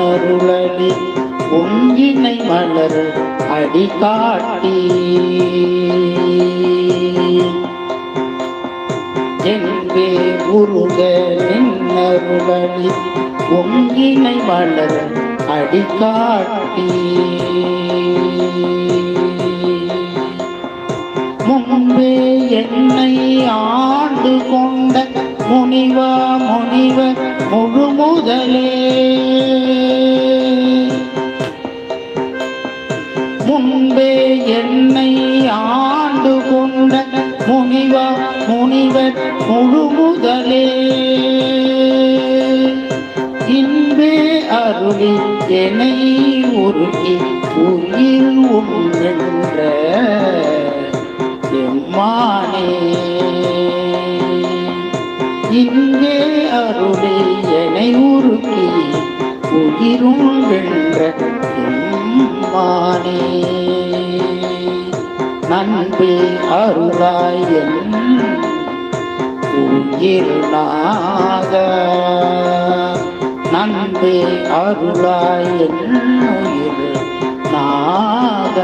அருளடி பொங்கினை மலர் அடிகாட்டி என்பே உருக நின்னருளடி பொங்கினை மலர் அடிகாட்டி முன்பே என்னை ஆண்டு கொண்ட முனிவா முனிவர் முழு முதலே முன்பே என்னை ஆண்டு கொண்ட முனிவா முனிவர் முழு முதலே இன்பே அருளி என்னை உருகி உயிர் உண்கின்ற எம்மானே இங்கே அருளி என்னை உருகி உயிரும் வென்ற எம்மானே நன்பே அருளாய் என் உயிர் நாத நன்பே அருளாய் என் உயிர் நாத